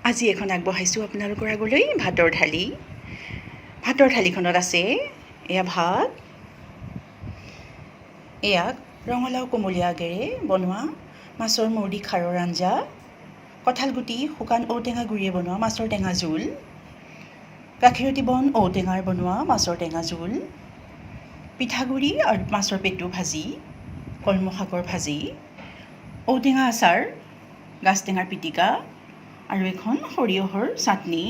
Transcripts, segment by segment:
আজি এখন আগবঢ়াইছোঁ আপোনালোকৰ আগলৈ ভাতৰ থালি। ভাতৰ থালিখনত আছে এয়া ভাত, এয়া ৰঙালাও কোমলীয়া আগেৰে বনোৱা মাছৰ মূৰ দি খাৰৰ আঞ্জা, কঁঠালগুটি শুকান ঔটেঙা গুৰিয়ে বনোৱা মাছৰ টেঙা জোল, গাখীৰতী বন ঔটেঙাৰ বনোৱা মাছৰ টেঙা জোল, পিঠাগুড়ি আৰু মাছৰ পেটু ভাজি, কলমৌ শাকৰ ভাজি, ঔটেঙা আচাৰ, গাজ টেঙাৰ পিটিকা আৰু এখন সৰিয়হৰ চাটনি,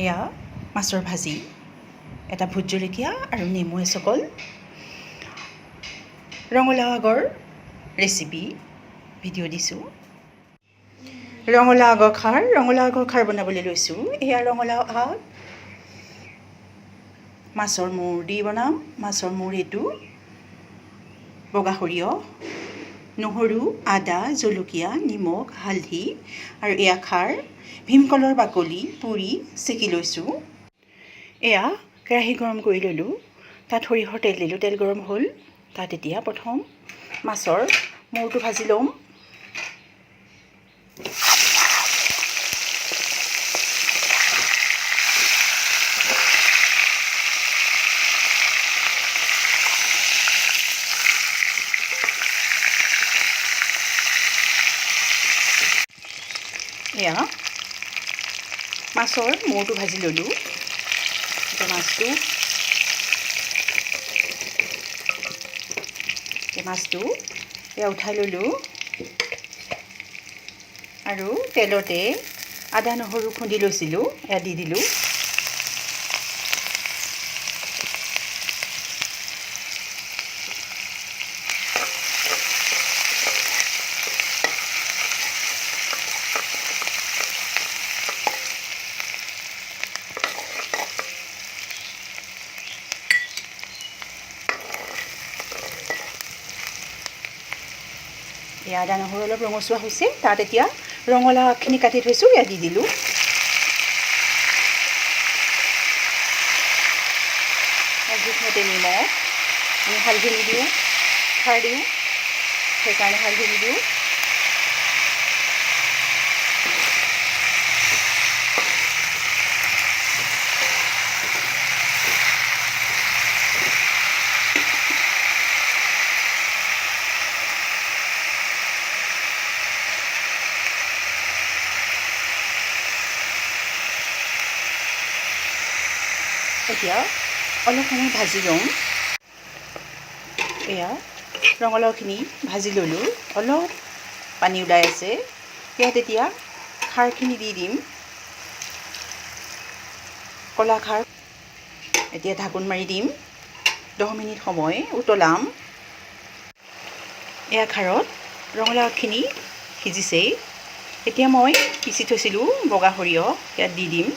এয়া মাছৰ ভাজি, এটা ভোট জলকীয়া আৰু নেমু এচকল, ৰঙালাও আগৰ ৰেচিপি ভিডিঅ' দিছোঁ। ৰঙালাও আগৰ খাৰ বনাবলৈ লৈছোঁ। এয়া ৰঙালাও আগ, মাছৰ মূৰ দি বনাম। মাছৰ মূৰ এইটো, বগা সৰিয়হ, নহৰু, আদা, জলকীয়া, নিমখ, হালধি আৰু এয়া খাৰ। ভীমকলৰ বাকলি পুৰি চেকি লৈছোঁ। এয়া কেৰাহী গৰম কৰি ল'লোঁ, তাত সৰিয়হৰ তেল দিলোঁ। তেল গৰম হ'ল, তাত এতিয়া প্ৰথম মাছৰ মূৰটো ভাজি ল'ম। এয়া মাছৰ মূৰটো ভাজি ল'লোঁ। এতিয়া মাছটো এয়া উঠাই ল'লোঁ আৰু তেলতে আদা নহৰু খুন্দি লৈছিলোঁ এয়া দি দিলোঁ। এয়া আদা নহৰু অলপ ৰঙচুৱা হৈছে, তাত এতিয়া ৰঙালাও আগখিনি কাটি থৈছোঁ এয়া দি দিলোঁ। জোখমতে নিমখ, আমি হালধি নিদিওঁ, খাৰ দিওঁ, সেইকাৰণে হালধি নিদিওঁ। এতিয়া অলপ সময় ভাজি লওঁ। এয়া ৰঙালাওখিনি ভাজি ল'লোঁ, অলপ পানী ওলাই আছে। ইয়াত এতিয়া খাৰখিনি দি দিম, ক'লা খাৰ। এতিয়া ঢাকোন মাৰি দিম, 10 মিনিট সময় উতলাম। এয়া খাৰত ৰঙালাওখিনি সিজিছেই। এতিয়া মই পিচি থৈছিলোঁ বগা সৰিয়হ ইয়াত দি দিম।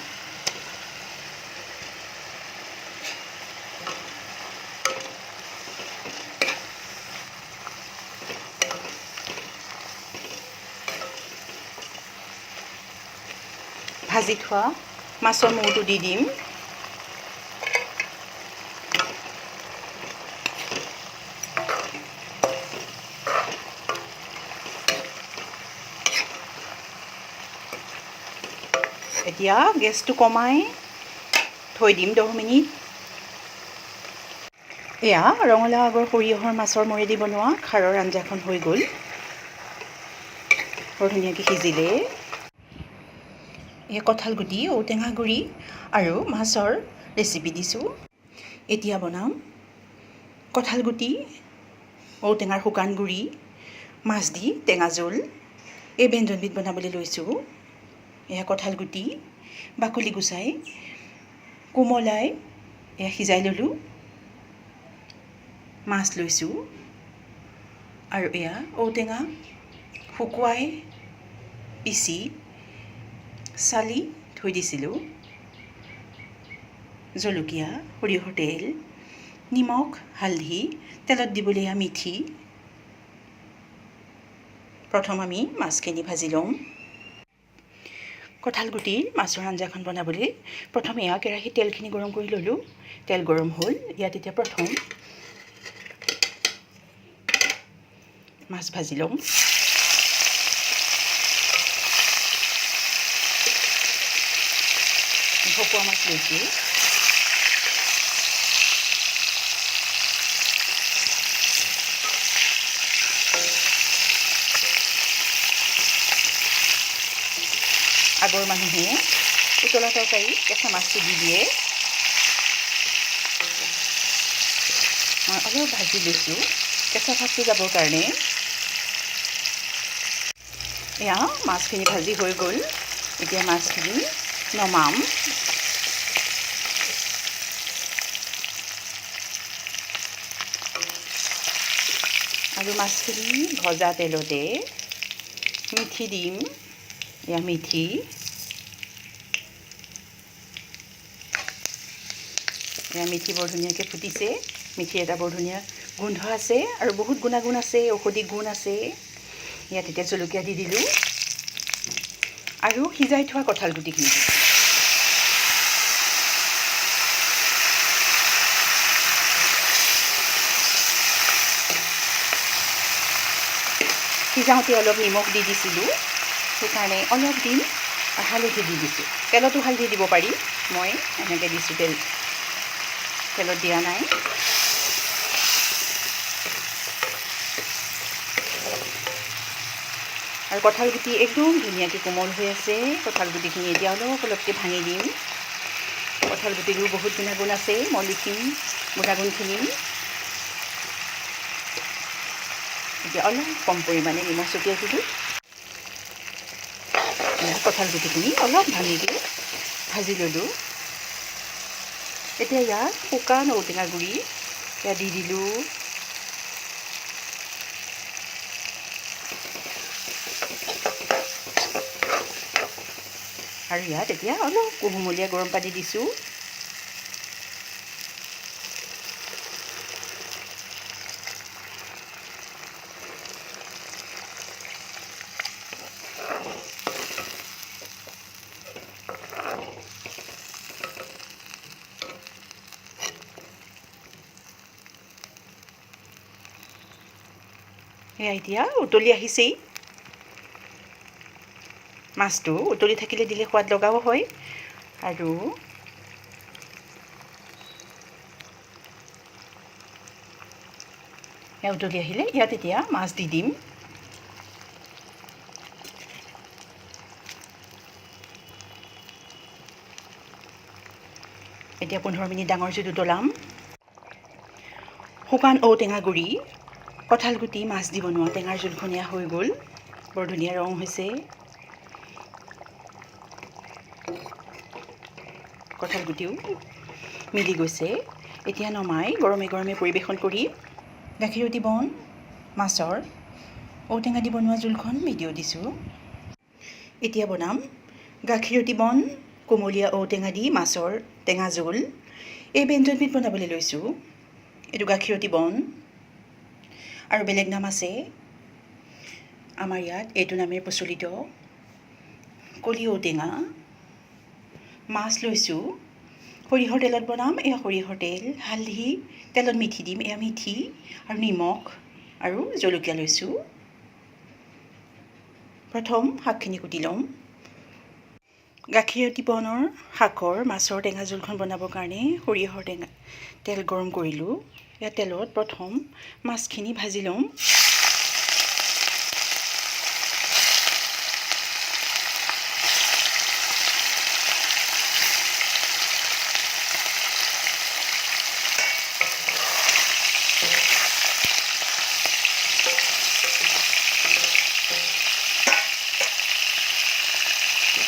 ভাজি থোৱা মাছৰ মূৰটো দি দিম। এতিয়া গেছটো কমাই থৈ দিম 10 মিনিট। এয়া ৰঙালাও আগৰ সৰিয়হৰ মাছৰ মূৰেদি বনোৱা খাৰৰ আঞ্জাখন হৈ গ'ল। বৰ ধুনীয়াকৈ সিজিলে। এয়া কঁঠালগুটি, ঔটেঙা গুৰি আৰু মাছৰ ৰেচিপি দিছোঁ। এতিয়া বনাম কঁঠালগুটি, ঔটেঙাৰ শুকান গুৰি, মাছ দি টেঙা জোল। এই ব্যঞ্জনবিধ বনাবলৈ লৈছোঁ। এয়া কঁঠালগুটি বাকলি গুচাই কোমলাই এয়া সিজাই ল'লোঁ। মাছ লৈছোঁ আৰু এয়া ঔটেঙা শুকুৱাই পিচি চালি থৈ দিছিলোঁ। জলকীয়া, সৰিয়হৰ তেল, নিমখ, হালধি, তেলত দিবলৈ এয়া মিঠি। প্ৰথম আমি মাছখিনি ভাজি ল'ম। কঁঠালগুটিৰ মাছৰ আঞ্জাখন বনাবলৈ প্ৰথমে এয়া কেৰাহীত তেলখিনি গৰম কৰি ল'লোঁ। তেল গৰম হ'ল, ইয়াত এতিয়া প্ৰথম মাছ ভাজি ল'ম। ভকুৱা মাছ লৈছোঁ। আগৰ মানুহে উতলা তৰকাৰী কেঁচা মাছটো দি দিয়ে। মই অলপ ভাজি লৈছোঁ কেঁচা ভাতটো যাবৰ কাৰণে। এয়া মাছখিনি ভাজি হৈ গ'ল। এতিয়া মাছখিনি নমাম। আৰু মাছখিনি ভজা তেলতে মিঠি দিম। এয়া মিঠি, এয়া মিঠি বৰ ধুনীয়াকৈ ফুটিছে। মিঠি এটা বৰ ধুনীয়া গোন্ধ আছে আৰু বহুত গুণাগুণ আছে, ঔষধি গুণ আছে। ইয়াত এতিয়া জলকীয়া দি দিলোঁ আৰু সিজাই থোৱা কঁঠাল গুটিখিনি দিলোঁ। সিজাওঁতে অলপ নিমখ দি দিছিলোঁ, সেইকাৰণে অলপ দিম হালধি দি দিছোঁ। তেলতো হালধি দিব পাৰি, মই এনেকৈ দিছোঁ, তেলত দিয়া নাই। আৰু কঁঠাল গুটি একদম ধুনীয়াকৈ কোমল হৈ আছে। কঁঠাল গুটিখিনি এতিয়া অলপ অলপকৈ ভাঙি দিম। কঁঠাল গুটিৰো বহুত গুণাগুণ আছে, মই লিখিম গুণাগুণখিনি। এতিয়া অলপ কম পৰিমাণে নিমখ ছটিয়াই দিলোঁ। কঁঠাল গুটিখিনি অলপ ভাজি ল'লোঁ। এতিয়া ইয়াত শুকান ঔটেঙা গুড়ি ইয়াত দি দিলোঁ। আৰু ইয়াত এতিয়া অলপ কুহুমলীয়া গৰম পানী দিছোঁ। এয়া এতিয়া উতলি আহিছেই। মাছটো উতলি থাকিলে দিলে সোৱাদ লগাও হয়। আৰু এয়া উতলি আহিলে ইয়াত এতিয়া মাছ দি দিম। এতিয়া 15 মিনিট ডাঙৰ জুইত উতলাম। শুকান ঔটেঙা গুড়ি, কঁঠাল গুটি, মাছ দি বনোৱা টেঙাৰ জোলখনীয়া হৈ গ'ল। বৰ ধুনীয়া ৰং হৈছে। কঁঠাল গুটিও মিলি গৈছে। এতিয়া নমাই গৰমে গৰমে পৰিৱেশন কৰি গাখীৰতী বন মাছৰ ঔটেঙা দি বনোৱা জোলখন ভিডিঅ' দিছোঁ। এতিয়া বনাম গাখীৰতী বন কোমলীয়া ঔটেঙা দি মাছৰ টেঙা জোল। এই ব্যঞ্জনবিধ বনাবলৈ লৈছোঁ। এইটো গাখীৰতী বন আৰু বেলেগ নাম আছে। আমাৰ ইয়াত এইটো নামেৰে প্ৰচলিত। কলি ঔটেঙা, মাছ লৈছোঁ। সৰিয়হৰ তেলত বনাম। এয়া সৰিয়হৰ তেল, হালধি, তেলত মিঠি দিম। এয়া মিঠি আৰু নিমখ আৰু জলকীয়া লৈছোঁ। প্ৰথম শাকখিনি কুটি ল'ম। গাখীৰতী বনৰ শাকৰ মাছৰ টেঙা জোলখন বনাবৰ কাৰণে সৰিয়হৰ তেল গৰম কৰিলোঁ। ইয়াত তেলত প্ৰথম মাছখিনি ভাজি ল'ম।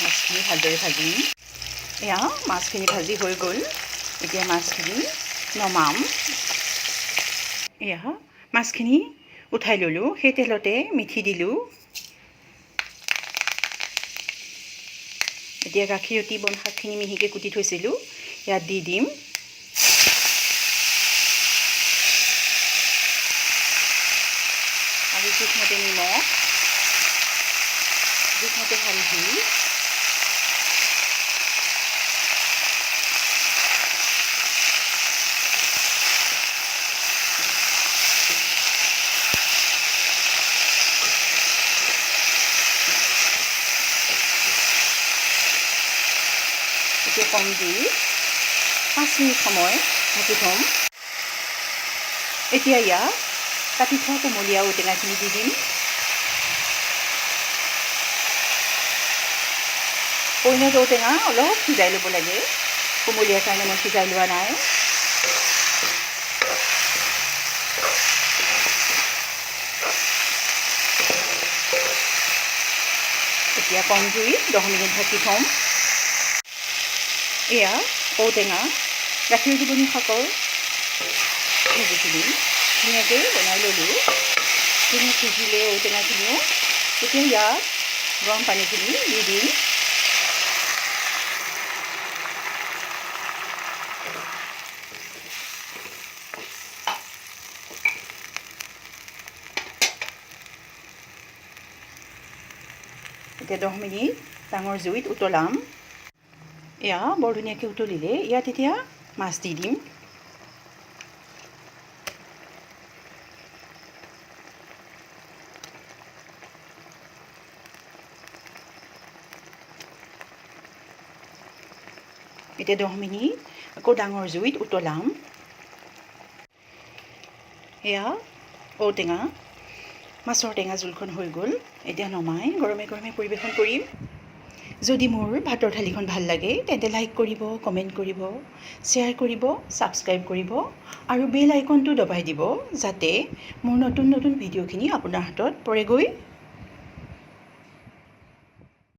মাছখিনি ভালদৰে ভাজিম। এয়া মাছখিনি ভাজি হৈ গ'ল। এতিয়া মাছখিনি নমাম। এয়া মাছখিনি উঠাই ল'লোঁ। সেই তেলতে মিঠি দিলোঁ। এতিয়া গাখীৰতী বন শাকখিনি মিহিকৈ কুটি থৈছিলোঁ, ইয়াত দি দিম। আৰু জোখমতে নিমখ, জোখমতে হালধি, এতিয়া কম জুই 5 মিনিট সময় ঢাকি থ'ম। এতিয়া ইয়াত কাটি থোৱা কোমলীয়া ঔটেঙাখিনি দি দিম। পইনত ঔটেঙা অলপ সিজাই ল'ব লাগে, কোমলীয়াৰ কাৰণে মই সিজাই লোৱা নাই। এতিয়া কম জুইত 10 মিনিট ঢাকি থ'ম। এয়া ঔটেঙা গাখীৰ দিবনি শাকৰ ভাজিখিনি ধুনীয়াকৈ বনাই ল'লোঁ। ধুনীয়া সিজিলে ঔটেঙাখিনিও। এতিয়া ইয়াত গৰম পানীখিনি দি দিম। এতিয়া 10 মিনিট ডাঙৰ জুইত উতলাম। এয়া বৰ ধুনীয়াকৈ উতলিলে ইয়াত এতিয়া মাছ দি দিম। এতিয়া 10 মিনিট আকৌ ডাঙৰ জুইত উতলাম। এয়া ঔটেঙা মাছৰ টেঙা জোলখন হৈ গ'ল। এতিয়া নমাই গৰমে গৰমে পৰিৱেশন কৰিম। যদি মোৰ ভাতৰ থালিখন ভাল লাগে তেন্তে লাইক কৰিব, কমেণ্ট কৰিব, শ্বেয়াৰ কৰিব, ছাবস্ক্ৰাইব কৰিব আৰু বেল আইকনটো দবাই দিব যাতে মোৰ নতুন নতুন ভিডিঅ'খিনি আপোনাৰ হাতত পৰেগৈ।